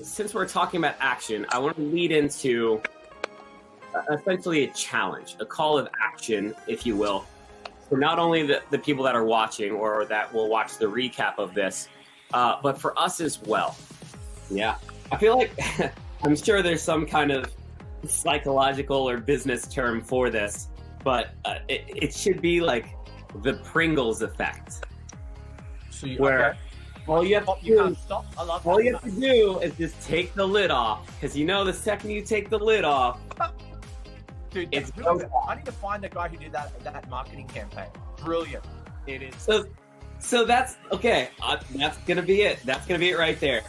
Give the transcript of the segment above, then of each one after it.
since we're talking about action, I want to lead into essentially a challenge, a call of action, if you will, for not only the people that are watching or that will watch the recap of this, but for us as well. Yeah, I feel like I'm sure there's some kind of psychological or business term for this, but it should be like the Pringles effect, where all you have to do is just take the lid off, because you know the second you take the lid off, dude, it's I need to find the guy who did that marketing campaign. Brilliant. It is. So that's okay. That's gonna be it. That's gonna be it right there.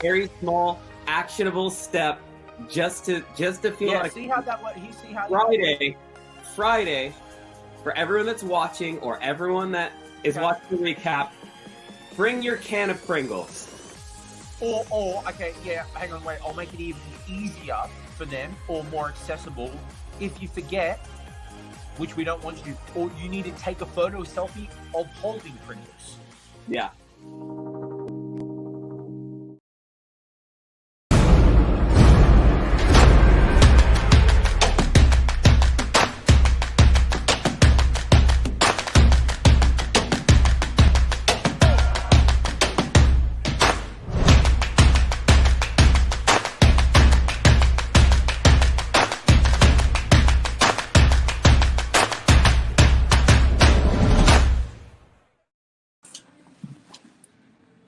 Very small, actionable step, just to feel like. See how that went. See how Friday, for everyone that's watching or everyone that is watching the recap, bring your can of Pringles. Or okay, yeah. Hang on, wait. I'll make it even easier for them, or more accessible. If you forget, which we don't want you to, or you need to take a photo selfie of holding Pringles. Yeah.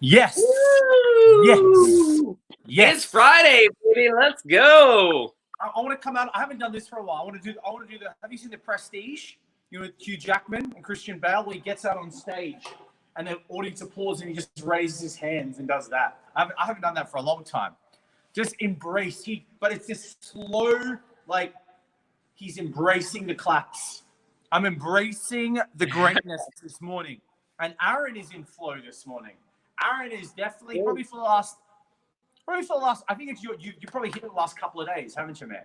Yes. Woo! Yes. It's Friday, baby. Let's go. I want to come out. I haven't done this for a while. I want to do the. Have you seen The Prestige? You know, with Hugh Jackman and Christian Bale, where he gets out on stage and the audience applauds and he just raises his hands and does that. I haven't done that for a long time. Just embrace. But it's this slow, like he's embracing the claps. I'm embracing the greatness this morning, and Aaron is in flow this morning. Aaron is definitely probably for the last. I think it's you probably hit it the last couple of days, haven't you, man?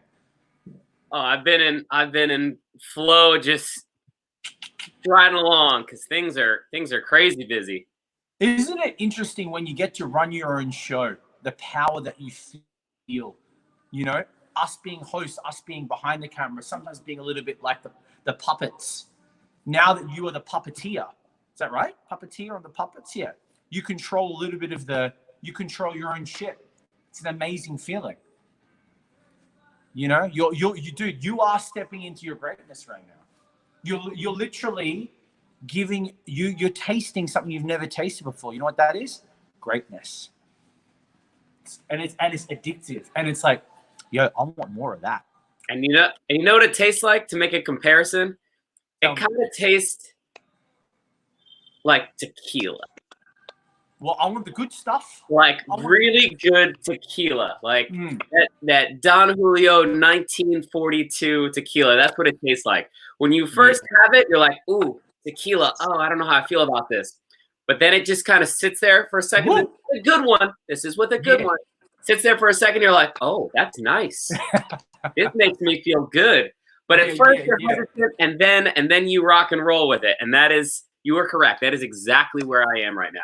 Oh, I've been in flow, just riding along because things are crazy busy. Isn't it interesting when you get to run your own show, the power that you feel? You know, us being hosts, us being behind the camera, sometimes being a little bit like the puppets. Now that you are the puppeteer, is that right? Puppeteer on the puppets, yeah. You control a little bit of you control your own shit. It's an amazing feeling. You know, you are stepping into your greatness right now. You're literally you're tasting something you've never tasted before. You know what that is? Greatness. And it's addictive. And it's like, yo, I want more of that. And you know what it tastes like, to make a comparison? It kind of tastes like tequila. Well, I want the good stuff. Like really good tequila. Like that Don Julio 1942 tequila. That's what it tastes like. When you first have it, you're like, ooh, tequila. Oh, I don't know how I feel about this. But then it just kind of sits there for a second. This is a good one. This is what the good one. Sits there for a second. You're like, oh, that's nice. This makes me feel good. But at first you're hesitant, and then you rock and roll with it. And you are correct. That is exactly where I am right now.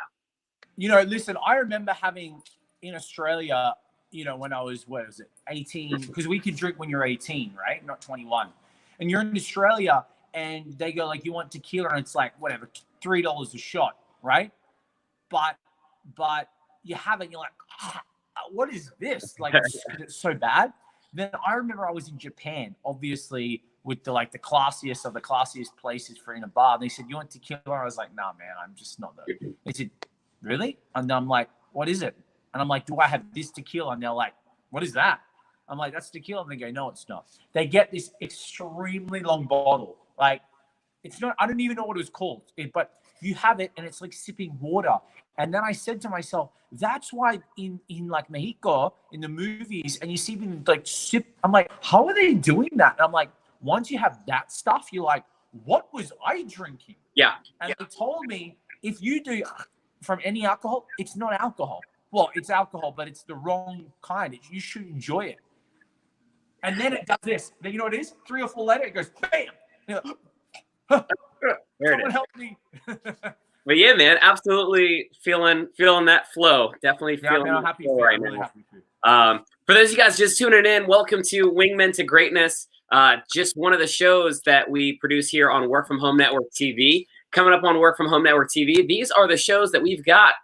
You know, listen, I remember having in Australia, you know, when I was, 18, because we can drink when you're 18, right? Not 21. And you're in Australia and they go like, you want tequila? And it's like, whatever, $3 a shot, right? But you have it, you're like, what is this? Like, it's so bad. Then I remember I was in Japan, obviously, with the classiest of the classiest places for in a bar. And they said, you want tequila? And I was like, nah, man, I'm just not that. They said, really? And I'm like, what is it? And I'm like, do I have this tequila? And they're like, what is that? I'm like, that's tequila. And they go, no, it's not. They get this extremely long bottle. Like, it's not, I don't even know what it was called. But you have it and it's like sipping water. And then I said to myself, that's why in like Mexico, in the movies, and you see them like sip, I'm like, how are they doing that? And I'm like, once you have that stuff, you're like, what was I drinking? Yeah. And they told me, if you do from any alcohol, it's not alcohol. Well, it's alcohol, but it's the wrong kind. You should enjoy it. And then it does this. Then you know what it is? 3 or 4 later, it goes bam. Someone help me. But yeah, man, absolutely feeling that flow. Definitely feeling I'm happy flow right now. For those of you guys just tuning in, welcome to Wingmen to Greatness. Just one of the shows that we produce here on Work From Home Network TV. Coming up on Work From Home Network TV, these are the shows that we've got.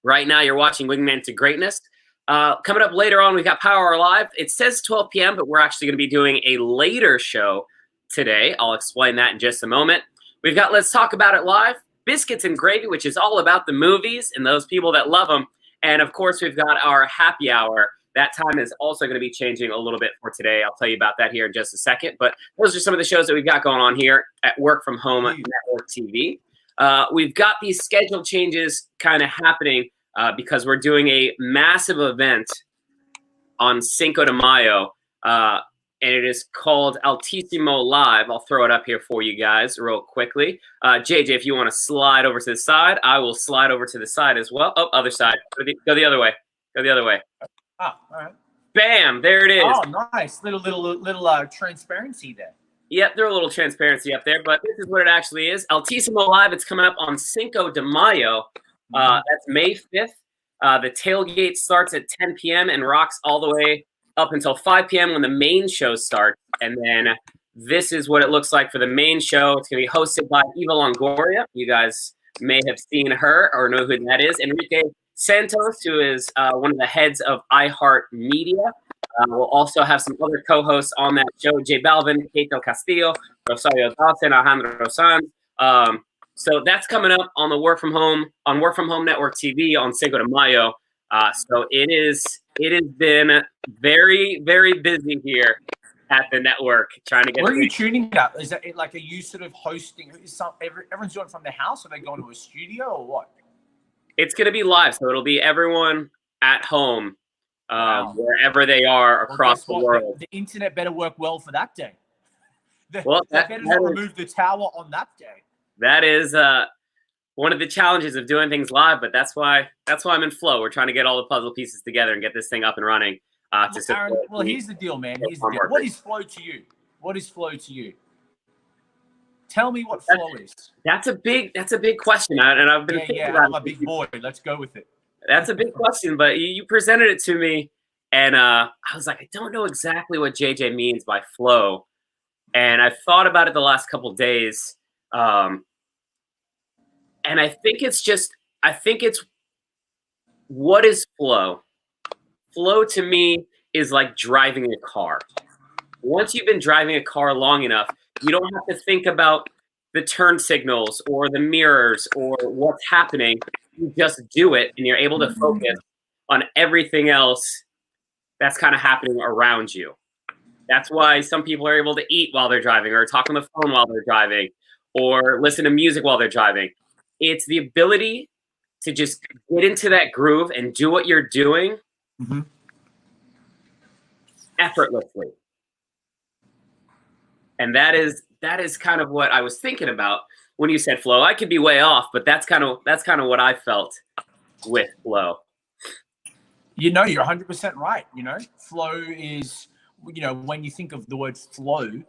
Right now, you're watching Wingmen to Greatness. Coming up later on, we've got Power Hour Live. It says 12 p.m., but we're actually going to be doing a later show today. I'll explain that in just a moment. We've got Let's Talk About It Live, Biscuits and Gravy, which is all about the movies and those people that love them. And, of course, we've got our happy hour. That time is also going to be changing a little bit for today. I'll tell you about that here in just a second. But those are some of the shows that we've got going on here at Work From Home Network TV. We've got these schedule changes kind of happening because we're doing a massive event on Cinco de Mayo, and it is called Altissimo Live. I'll throw it up here for you guys real quickly. JayJay, if you want to slide over to the side, I will slide over to the side as well. Oh, other side. Go the other way. Go the other way. Ah, all right. Bam! There it is. Oh, nice. Little transparency there. Yep, there's a little transparency up there, but this is what it actually is. Altissimo Live, it's coming up on Cinco de Mayo. That's May 5th. The tailgate starts at 10 p.m. and rocks all the way up until 5 p.m. when the main show starts. And then this is what it looks like for the main show. It's going to be hosted by Eva Longoria. You guys may have seen her or know who that is. Enrique Santos, who is one of the heads of iHeartMedia. We'll also have some other co-hosts on that show: J Balvin, Kato Castillo, Rosario Dawson, Alejandro Sanz. So that's coming up on the Work From Home Network TV on Cinco de Mayo. So it has been very, very busy here at the network trying to get. Where are you tuning it up? Is that like, are you sort of hosting? Everyone's doing it from their house? Are they going to a studio or what? It's going to be live, so it'll be everyone at home, wherever they are across the world. The internet better work well for that day. They better not remove the tower on that day. That is one of the challenges of doing things live, but that's why I'm in flow. We're trying to get all the puzzle pieces together and get this thing up and running. Aaron, well, here's the deal, man. Here's the deal. What is flow to you? What is flow to you? Tell me what flow is. That's a big question, and I've been thinking about it. I'm a big boy. Let's go with it. That's a big question, but you presented it to me, and I was like, I don't know exactly what JayJay means by flow, and I've thought about it the last couple of days, and I think it's what is flow? Flow to me is like driving a car. Once you've been driving a car long enough, you don't have to think about the turn signals or the mirrors or what's happening. You just do it, and you're able to focus on everything else that's kind of happening around you. That's why some people are able to eat while they're driving, or talk on the phone while they're driving, or listen to music while they're driving. It's the ability to just get into that groove and do what you're doing effortlessly. And that is kind of what I was thinking about when you said flow. I could be way off, but that's kind of what I felt with flow. You're 100% right. Flow is, when you think of the word flow,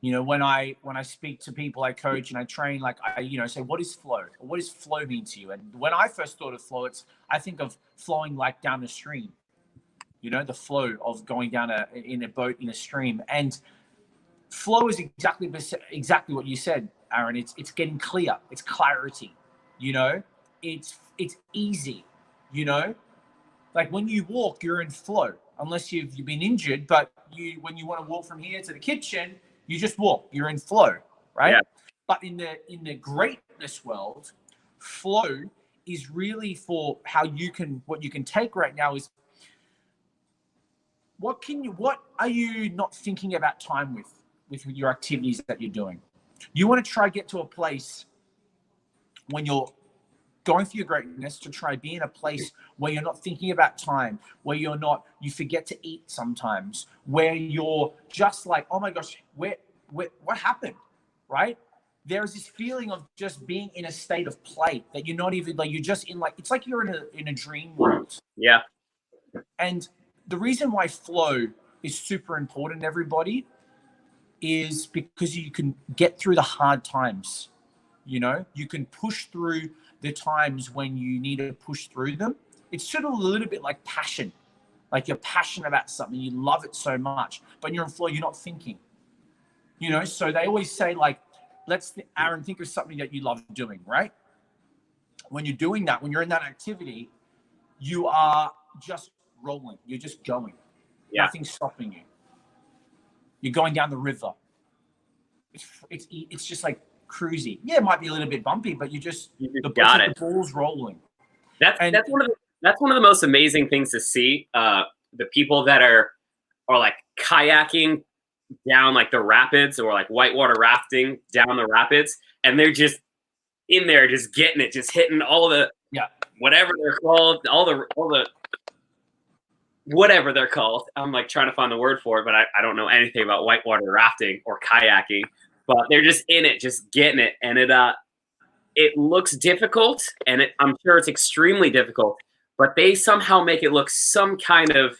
when I speak to people I coach and I train, like I say, what is flow? What does flow mean to you? And when I first thought of flow, I think of flowing like down a stream. The flow of going down in a boat in a stream. And flow is exactly what you said, Aaron. It's getting clear. It's clarity. It's easy. Like when you walk, you're in flow, unless you've been injured. But when you want to walk from here to the kitchen, you just walk. You're in flow, right? Yeah. But in the greatness world, flow is really for what you can take right now is what are you not thinking about time with your activities that you're doing? You want to try get to a place when you're going for your greatness to try be in a place where you're not thinking about time, where you forget to eat sometimes, where you're just like, oh my gosh, what happened, right? There's this feeling of just being in a state of play that you're not even like, you're just in it's like you're in a dream world. Yeah. And the reason why flow is super important, everybody, is because you can get through the hard times. You can push through the times when you need to push through them. It's sort of a little bit like passion. Like you're passionate about something, you love it so much, but you're in flow, you're not thinking. You know, so they always say like, Aaron, think of something that you love doing, right? When you're doing that, when you're in that activity, you are just rolling. You're just going. Yeah. Nothing's stopping you. You're going down the river. It's just like cruisy. Yeah, it might be a little bit bumpy, but you just got it. The ball's rolling. That's one of the most amazing things to see. The people that are like kayaking down like the rapids, or like whitewater rafting down the rapids, and they're just in there, just getting it, just hitting all the whatever they're called, all the whatever they're called. I'm like trying to find the word for it, but I don't know anything about whitewater rafting or kayaking. But they're just in it, just getting it, and it looks difficult, and I'm sure it's extremely difficult. But they somehow make it look some kind of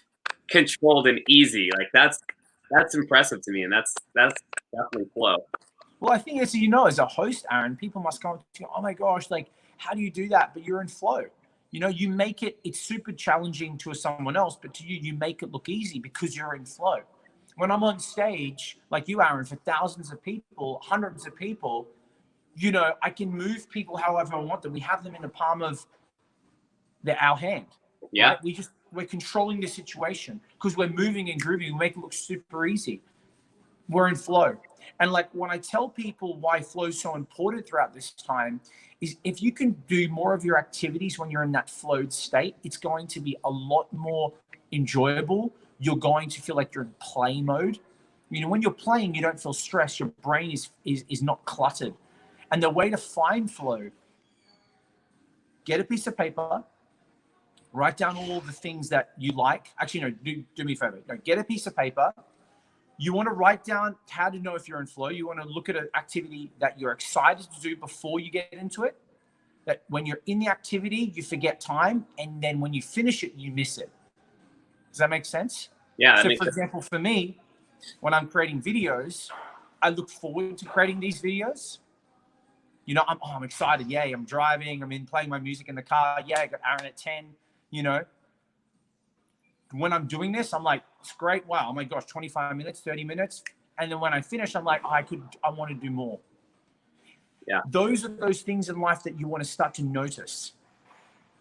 controlled and easy. Like that's impressive to me, and that's definitely flow. Well, I think as you know, as a host, Aaron, people must come to you, oh my gosh, like how do you do that? But you're in flow. You know, you make it's super challenging to someone else, but to you, you make it look easy because you're in flow. When I'm on stage, like you, Aaron, for thousands of people, hundreds of people, you know, I can move people however I want them. We have them in the palm of our hand. Yeah. Right? We're controlling the situation because we're moving and grooving. We make it look super easy. We're in flow. And like when I tell people why flow is so important throughout this time is if you can do more of your activities when you're in that flowed state, it's going to be a lot more enjoyable. You're going to feel like you're in play mode. You know, when you're playing, you don't feel stressed. Your brain is not cluttered. And the way to find flow, get a piece of paper, write down all the things that you like. Actually, no, do me a favor. No, get a piece of paper. You want to write down how to know if you're in flow. You want to look at an activity that you're excited to do before you get into it. That when you're in the activity, you forget time. And then when you finish it, you miss it. Does that make sense? Yeah. So for example, for me, when I'm creating videos, I look forward to creating these videos. You know, I'm excited. Yay, I'm driving. I'm playing my music in the car. Yeah, I got Aaron at 10, you know. When I'm doing this, I'm like, it's great. Wow, oh my gosh, 25 minutes, 30 minutes. And then when I finish, I'm like, I want to do more. Yeah. Those are those things in life that you want to start to notice.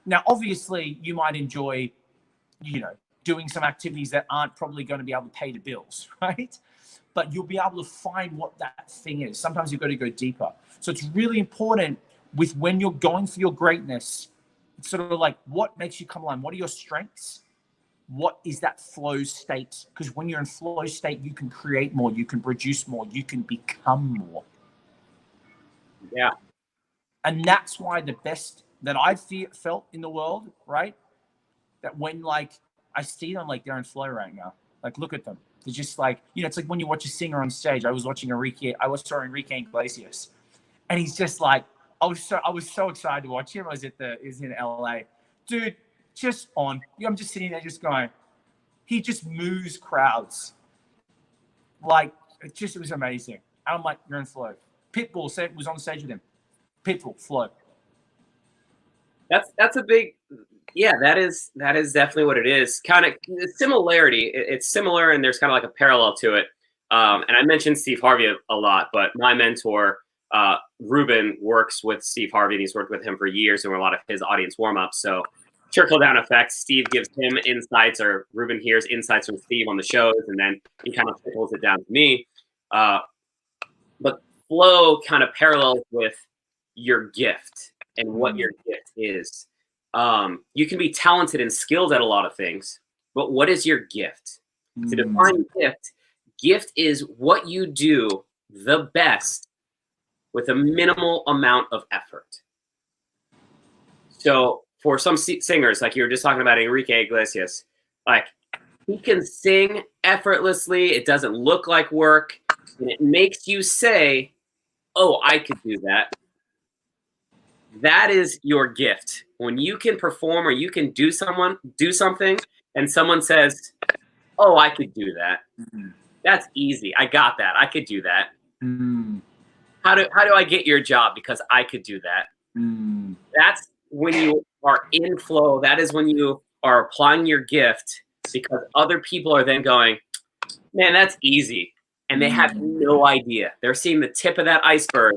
Now, obviously, you might enjoy, you know, doing some activities that aren't probably going to be able to pay the bills, right? But you'll be able to find what that thing is. Sometimes you've got to go deeper. So it's really important with when you're going for your greatness, it's sort of like what makes you come alive? What are your strengths? What is that flow state? Because when you're in flow state, you can create more, you can produce more, you can become more. Yeah. And that's why the best that I've felt in the world, right? That when like I see them, like they're in flow right now. Like, look at them. They're just like, you know, it's like when you watch a singer on stage. I was watching Enrique Iglesias. And he's just like, I was so excited to watch him. I was in LA. Dude, just on. I'm just sitting there just going, he just moves crowds. Like, it was amazing. And I'm like, you're in flow. Pitbull was on stage with him. Pitbull, flow. That's a big, yeah, that is definitely what it is. Kind of similarity. It's similar, and there's kind of like a parallel to it. And I mentioned Steve Harvey a lot, but my mentor, Ruben, works with Steve Harvey, and he's worked with him for years doing a lot of his audience warm-ups. So trickle down effect. Steve gives him insights, or Ruben hears insights from Steve on the shows, and then he kind of trickles it down to me. But flow kind of parallels with your gift and what your gift is. You can be talented and skilled at a lot of things, but what is your gift? To define gift is what you do the best with a minimal amount of effort. So for some singers, like you were just talking about Enrique Iglesias, like he can sing effortlessly. It doesn't look like work, and it makes you say, oh, I could do that. That is your gift. When you can perform or you can do something, and someone says, oh, I could do that. That's easy. I got that. I could do that. How do I get your job? Because I could do that. That's when you are in flow. That is when you are applying your gift because other people are then going, man, that's easy. And they have no idea. They're seeing the tip of that iceberg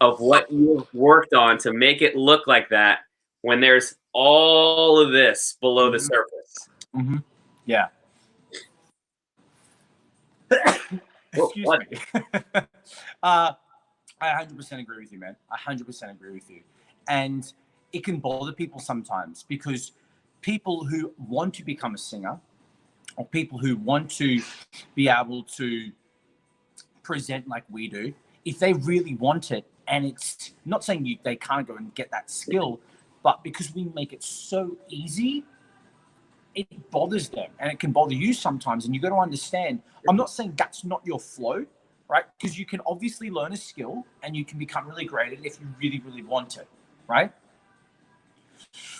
of what you've worked on to make it look like that when there's all of this below the surface. Yeah. Excuse me. I 100% agree with you, man. I 100% agree with you. And it can bother people sometimes because people who want to become a singer or people who want to be able to present like we do, if they really want it, and it's not saying they can't go and get that skill, but because we make it so easy, it bothers them, and it can bother you sometimes. And you got to understand, I'm not saying that's not your flow, right? Because you can obviously learn a skill and you can become really great at it if you really, really want it, right?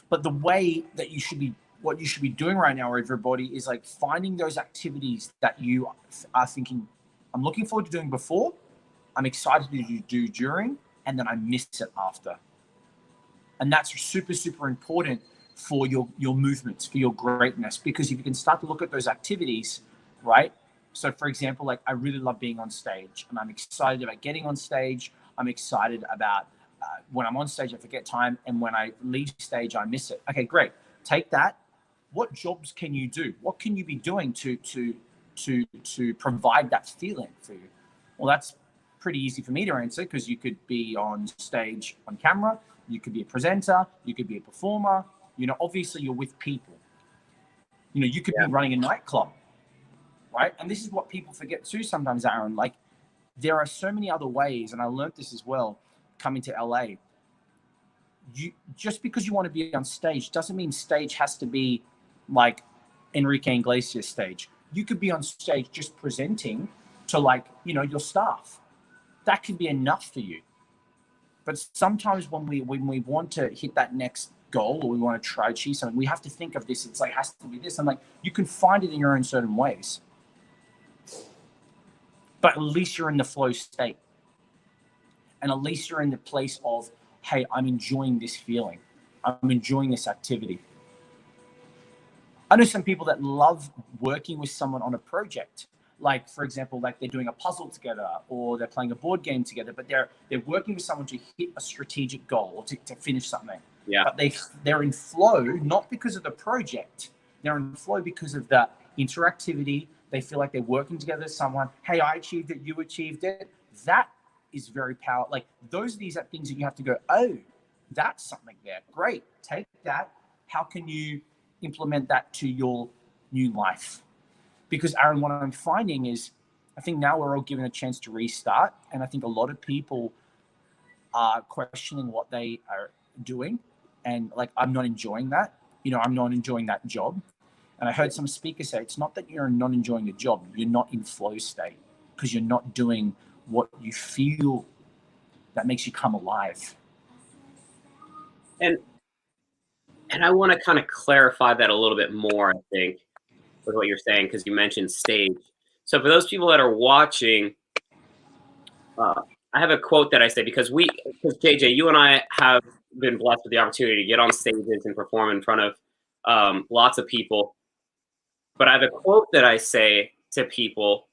But the way that you should be, what you should be doing right now, everybody, is like finding those activities that you are thinking, I'm looking forward to doing before, I'm excited to do during, and then I miss it after. And that's super, super important for your movements, for your greatness, because if you can start to look at those activities, right? So for example, like I really love being on stage and I'm excited about getting on stage. I'm excited about when I'm on stage, I forget time. And when I leave stage, I miss it. Okay, great. Take that. What jobs can you do? What can you be doing to provide that feeling for you? Well, that's pretty easy for me to answer because you could be on stage on camera. You could be a presenter. You could be a performer. You know, obviously you're with people. You know, you could be running a nightclub, right? And this is what people forget too sometimes, Aaron. Like, there are so many other ways, and I learned this as well coming to LA. You just because you want to be on stage doesn't mean stage has to be like Enrique Iglesias stage. You could be on stage just presenting to, like, you know, your staff. That could be enough for you. But sometimes when we want to hit that next goal or we want to try to achieve something, we have to think of this. It's like, has to be this. I'm like, you can find it in your own certain ways. But at least you're in the flow state. And at least you're in the place of, hey, I'm enjoying this feeling. I'm enjoying this activity. I know some people that love working with someone on a project. Like, for example, like they're doing a puzzle together or they're playing a board game together, but they're working with someone to hit a strategic goal or to finish something. Yeah. But they're in flow, not because of the project. They're in flow because of the interactivity. They feel like they're working together with someone. Hey, I achieved it. You achieved it. That is very powerful. Like, those are these things that you have to go, oh, that's something there. Great. Take that. How can you implement that to your new life? Because, Aaron, what I'm finding is, I think now we're all given a chance to restart. And I think a lot of people are questioning what they are doing. And like, I'm not enjoying that. You know, I'm not enjoying that job. And I heard some speakers say, it's not that you're not enjoying the job. You're not in flow state because you're not doing what you feel that makes you come alive. And I want to kind of clarify that a little bit more, I think, with what you're saying, because you mentioned stage. So for those people that are watching, I have a quote that I say, because JayJay, you and I have been blessed with the opportunity to get on stages and perform in front of lots of people. But I have a quote that I say to people.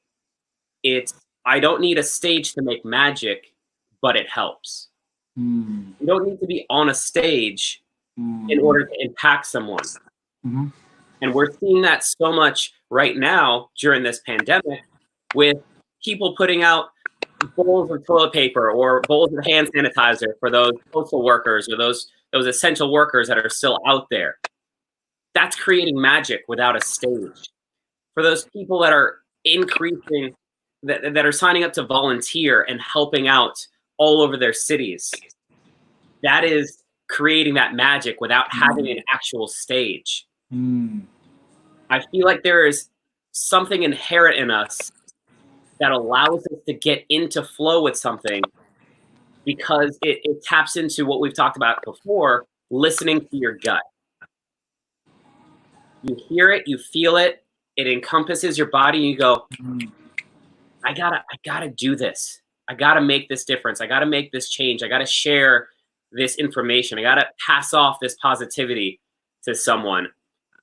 It's, I don't need a stage to make magic, but it helps. You don't need to be on a stage in order to impact someone. And we're seeing that so much right now during this pandemic with people putting out bowls of toilet paper or bowls of hand sanitizer for those postal workers or those essential workers that are still out there. That's creating magic without a stage. For those people that are increasing, that are signing up to volunteer and helping out all over their cities, that is creating that magic without having an actual stage. I feel like there is something inherent in us that allows us to get into flow with something because it taps into what we've talked about before, listening to your gut. You hear it, you feel it, it encompasses your body, and you go, I gotta do this. I gotta make this difference. I gotta make this change. I gotta share this information. I gotta pass off this positivity to someone.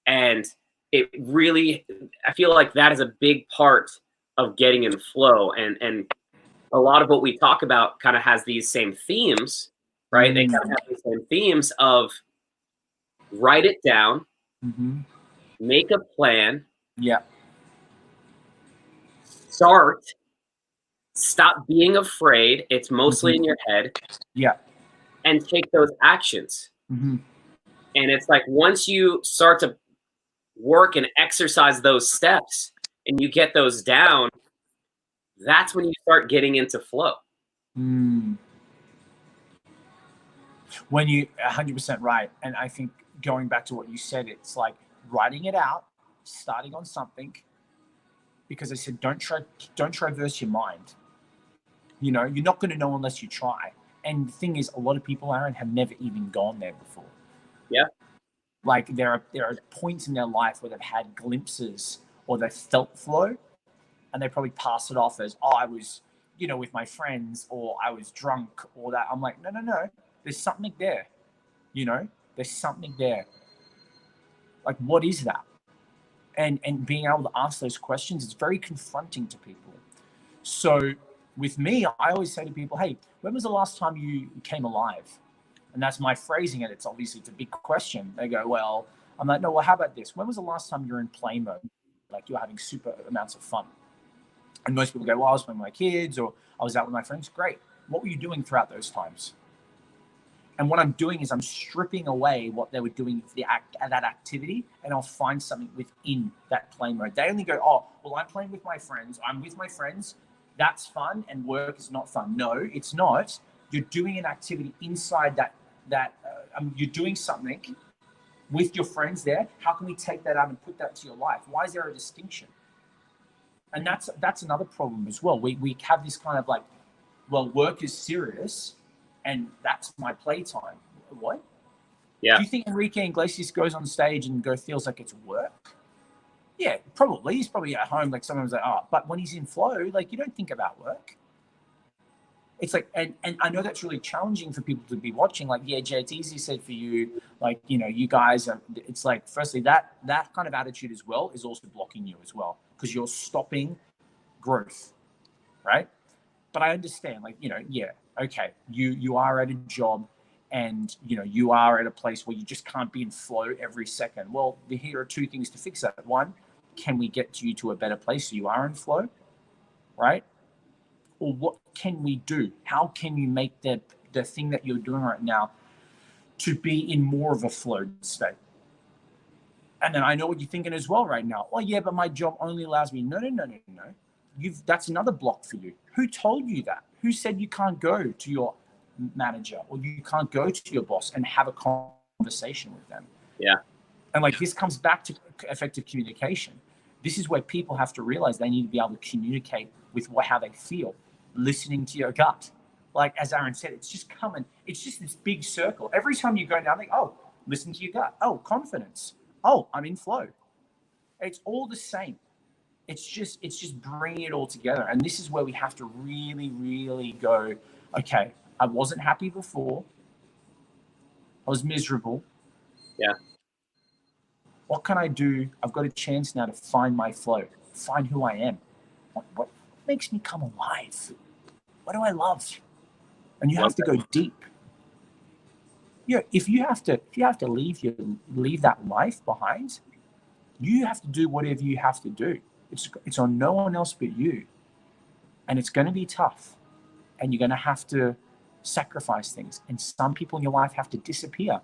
And it really, I feel like that is a big part of getting in flow. And a lot of what we talk about kind of has these same themes, right? They kind of have the same themes of write it down, make a plan, Yeah. start, stop being afraid. It's mostly in your head, Yeah. and take those actions. And it's like once you start to work and exercise those steps and you get those down, that's when you start getting into flow. When you 100% right. And I think going back to what you said, it's like writing it out, starting on something, because I said, don't traverse your mind. You know, you're not going to know unless you try. And the thing is, a lot of people, Aaron, have never even gone there before. Yeah. Like there are points in their life where they've had glimpses or they felt flow, and they probably pass it off as, oh, I was, you know, with my friends, or I was drunk, or that. I'm like, no. There's something there. You know, there's something there. Like, what is that? And being able to ask those questions is very confronting to people. So with me, I always say to people, hey, when was the last time you came alive? And that's my phrasing it. It's obviously, it's a big question. They go, well, I'm like, no, well, how about this? When was the last time you were in play mode? Like you're having super amounts of fun. And most people go, well, I was playing with my kids, or I was out with my friends. Great. What were you doing throughout those times? And what I'm doing is I'm stripping away what they were doing for that activity, and I'll find something within that play mode. They only go, oh, well, I'm playing with my friends. I'm with my friends. That's fun, and work is not fun. No, it's not. You're doing an activity inside you're doing something with your friends there. How can we take that out and put that to your life? Why is there a distinction? And that's another problem as well. We have this kind of like, well, work is serious, and that's my playtime. What? Yeah. Do you think Enrique Iglesias goes on stage and feels like it's work? Yeah, probably. He's probably at home, like sometimes like, oh, but when he's in flow, like you don't think about work. It's like, and I know that's really challenging for people to be watching. Like, yeah, Jay, it's easy said for you. Like, you know, you guys are, it's like, firstly, that kind of attitude as well is also blocking you as well, because you're stopping growth, right? But I understand, like, you know, yeah, okay, you are at a job, and, you know, you are at a place where you just can't be in flow every second. Well, here are two things to fix that. One, can we get you to a better place so you are in flow, right? Or what can we do? How can you make the thing that you're doing right now to be in more of a flow state? And then I know what you're thinking as well right now. Oh, yeah, but my job only allows me. No. That's another block for you. Who told you that? Who said you can't go to your manager, or you can't go to your boss and have a conversation with them? Yeah. And like, this comes back to effective communication. This is where people have to realize they need to be able to communicate with how they feel, listening to your gut. Like, as Aaron said, it's just coming. It's just this big circle. Every time you go down, like, oh, listen to your gut. Oh, confidence. Oh, I'm in flow. It's all the same. It's just bringing it all together. And this is where we have to really, really go, okay, I wasn't happy before. I was miserable. Yeah. What can I do? I've got a chance now to find my flow, find who I am. What makes me come alive? What do I love? And you have to go deep. Yeah, if you have to leave that life behind, you have to do whatever you have to do. It's on no one else but you. And it's going to be tough. And you're going to have to sacrifice things. And some people in your life have to disappear.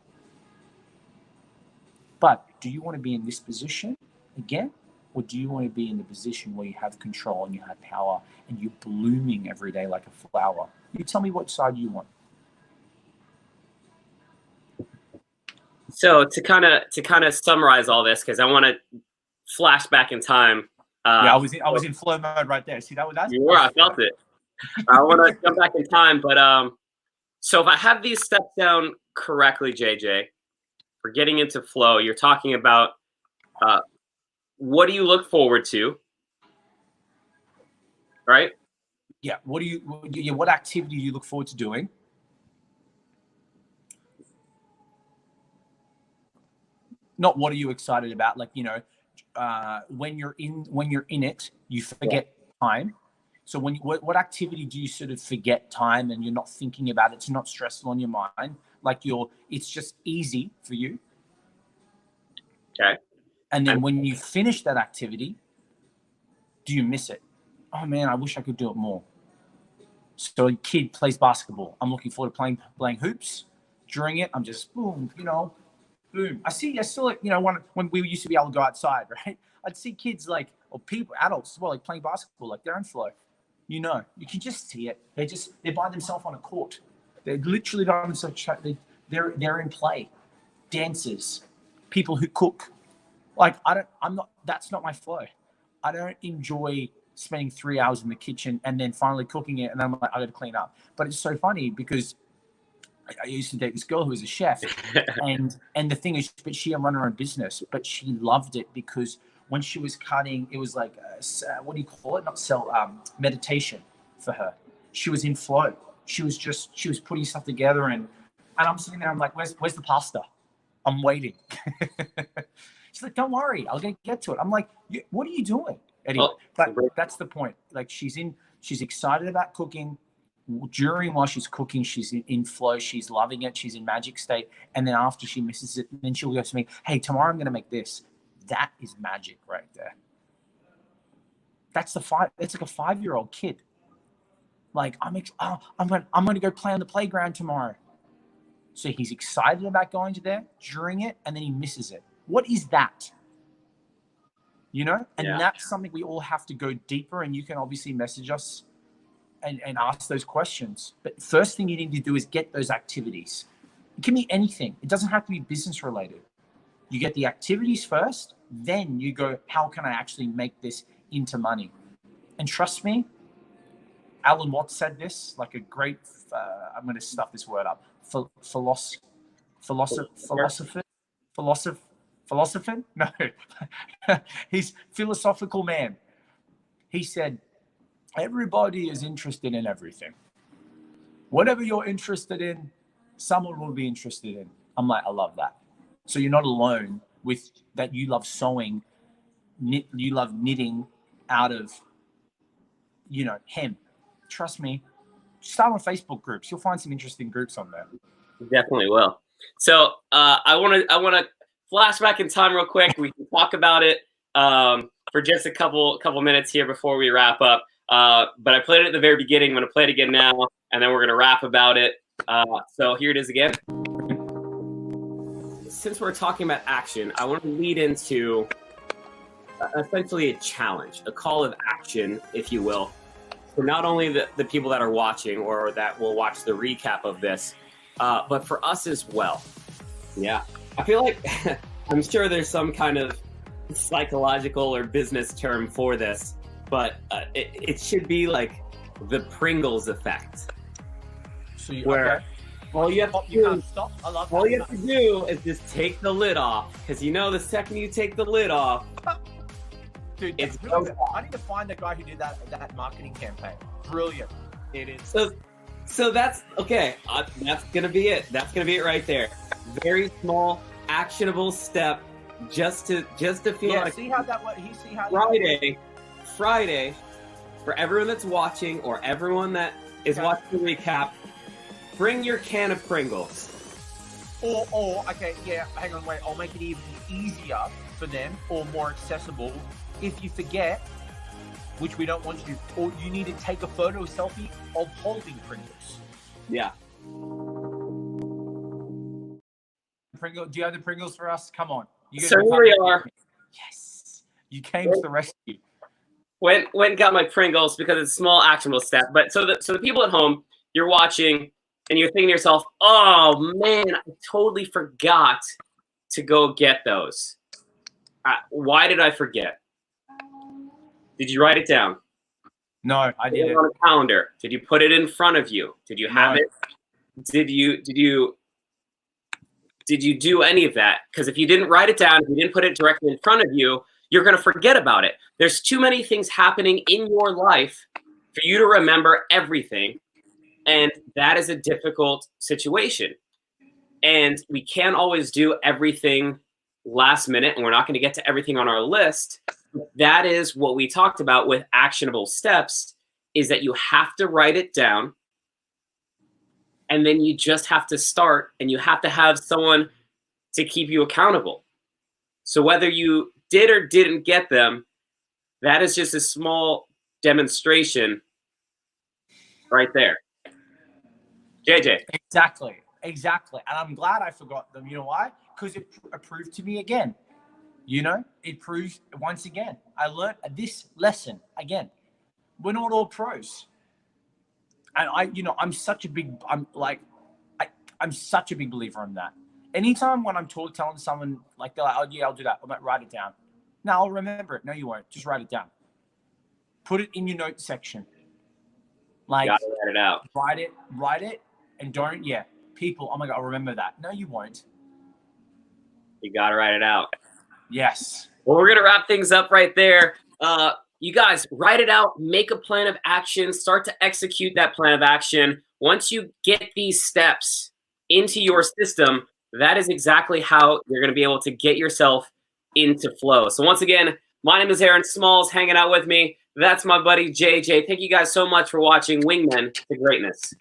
But do you want to be in this position again? Or do you want to be in the position where you have control and you have power and you're blooming every day like a flower? You tell me what side you want. So to kind of summarize all this, because I want to flash back in time. Yeah, I was in flow mode right there. See, that's you were. I felt it. I want to come back in time, but so if I have these steps down correctly, JayJay, for getting into flow, you're talking about what do you look forward to, right? Yeah. What activity do you look forward to doing? Not what are you excited about? Like, you know, when you're in it, you forget time. So what activity do you sort of forget time and you're not thinking about it? It's not stressful on your mind. Like it's just easy for you. Okay. And then when you finish that activity, do you miss it? Oh man, I wish I could do it more. So a kid plays basketball. I'm looking forward to playing hoops. During it, I'm just boom, boom. I still, when we used to be able to go outside, right? I'd see kids or people, adults as well, like playing basketball, like they're in flow. You can just see it. They're by themselves on a court. They're literally by themselves. They're in play. Dancers, people who cook. That's not my flow. I don't enjoy spending 3 hours in the kitchen and then finally cooking it. And then I'm like, I got to clean up. But it's so funny because I used to date this girl who was a chef, and the thing is, but she run her own business, but she loved it because when she was cutting, it was like, what do you call it? Meditation for her. She was in flow. She was putting stuff together, and I'm sitting there. I'm like, where's the pasta? I'm waiting. She's like, don't worry, I'll get to it. I'm like, what are you doing? Anyway, but that's the point. Like she's excited about cooking. While she's cooking, she's in flow. She's loving it. She's in magic state. And then after she misses it, then she'll go to me, hey, tomorrow I'm going to make this. That is magic right there. That's like a 5-year-old kid. Like I'm going to go play on the playground tomorrow. So he's excited about going to there during it, and then he misses it. What is that? And that's something we all have to go deeper, and you can obviously message us and ask those questions. But first thing you need to do is get those activities. It can be anything. It doesn't have to be business related. You get the activities first, then you go, how can I actually make this into money? And trust me, Alan Watts said this, like a great, I'm going to stuff this word up, philosopher? No, he's philosophical man. He said, everybody is interested in everything. Whatever you're interested in, someone will be interested in. I'm like, I love that. So you're not alone with that. You love sewing, you love knitting out of, hem. Trust me, start on Facebook groups. You'll find some interesting groups on there. Definitely will. So I want to flash back in time real quick. We can talk about it for just a couple minutes here before we wrap up. But I played it at the very beginning. I'm going to play it again now, and then we're going to rap about it. So here it is again. Since we're talking about action, I want to lead into essentially a challenge, a call of action, if you will, for not only the people that are watching or that will watch the recap of this, but for us as well. Yeah. I feel like I'm sure there's some kind of psychological or business term for this, but it should be like the Pringles effect. So where all you have to do, can't stop. I love all you have to do is just take the lid off, because the second you take the lid off, dude, it's brilliant. I need to find the guy who did that marketing campaign. Brilliant. It is. So that's okay. That's gonna be it. That's gonna be it right there. Very small, actionable step, just to feel like. See how that went. See how Friday, for everyone that's watching or everyone that is watching the recap, bring your can of Pringles. Or okay, yeah. Hang on, wait. I'll make it even easier for them, or more accessible. If you forget, which we don't want you, or you need to take a photo, a selfie of holding Pringles. Yeah. Pringles. Do you have the Pringles for us? Come on. So here we are. Yes. You came to the rescue. Went and got my Pringles because it's a small actionable step. But so the people at home, you're watching and you're thinking to yourself, oh man, I totally forgot to go get those. Why did I forget? Did you write it down? No, I didn't. On a calendar. Did you put it in front of you? Did you have it? Did you do any of that? Because if you didn't write it down, if you didn't put it directly in front of you, you're going to forget about it. There's too many things happening in your life for you to remember everything. And that is a difficult situation. And we can't always do everything last minute, and we're not going to get to everything on our list. That is what we talked about with actionable steps, is that you have to write it down, and then you just have to start, and you have to have someone to keep you accountable. So whether you did or didn't get them, that is just a small demonstration right there. JayJay. Exactly. And I'm glad I forgot them. You know why? Because it proved to me again. You know, it proves once again. I learned this lesson again. We're not all pros. And I'm such a big believer in that. Anytime when I'm telling someone, like, they're like, oh yeah, I'll do that. I'm like, write it down. No, I'll remember it. No, you won't. Just write it down. Put it in your notes section. Like, gotta write it out. Write it, and don't, people, oh my God, I'll remember that. No, you won't. You gotta write it out. Yes. Well, we're gonna wrap things up right there. You guys, write it out, make a plan of action, start to execute that plan of action. Once you get these steps into your system, that is exactly how you're gonna be able to get yourself into flow. So once again, my name is Aaron Smalls, hanging out with me. That's my buddy JayJay. Thank you guys so much for watching Wingmen to Greatness.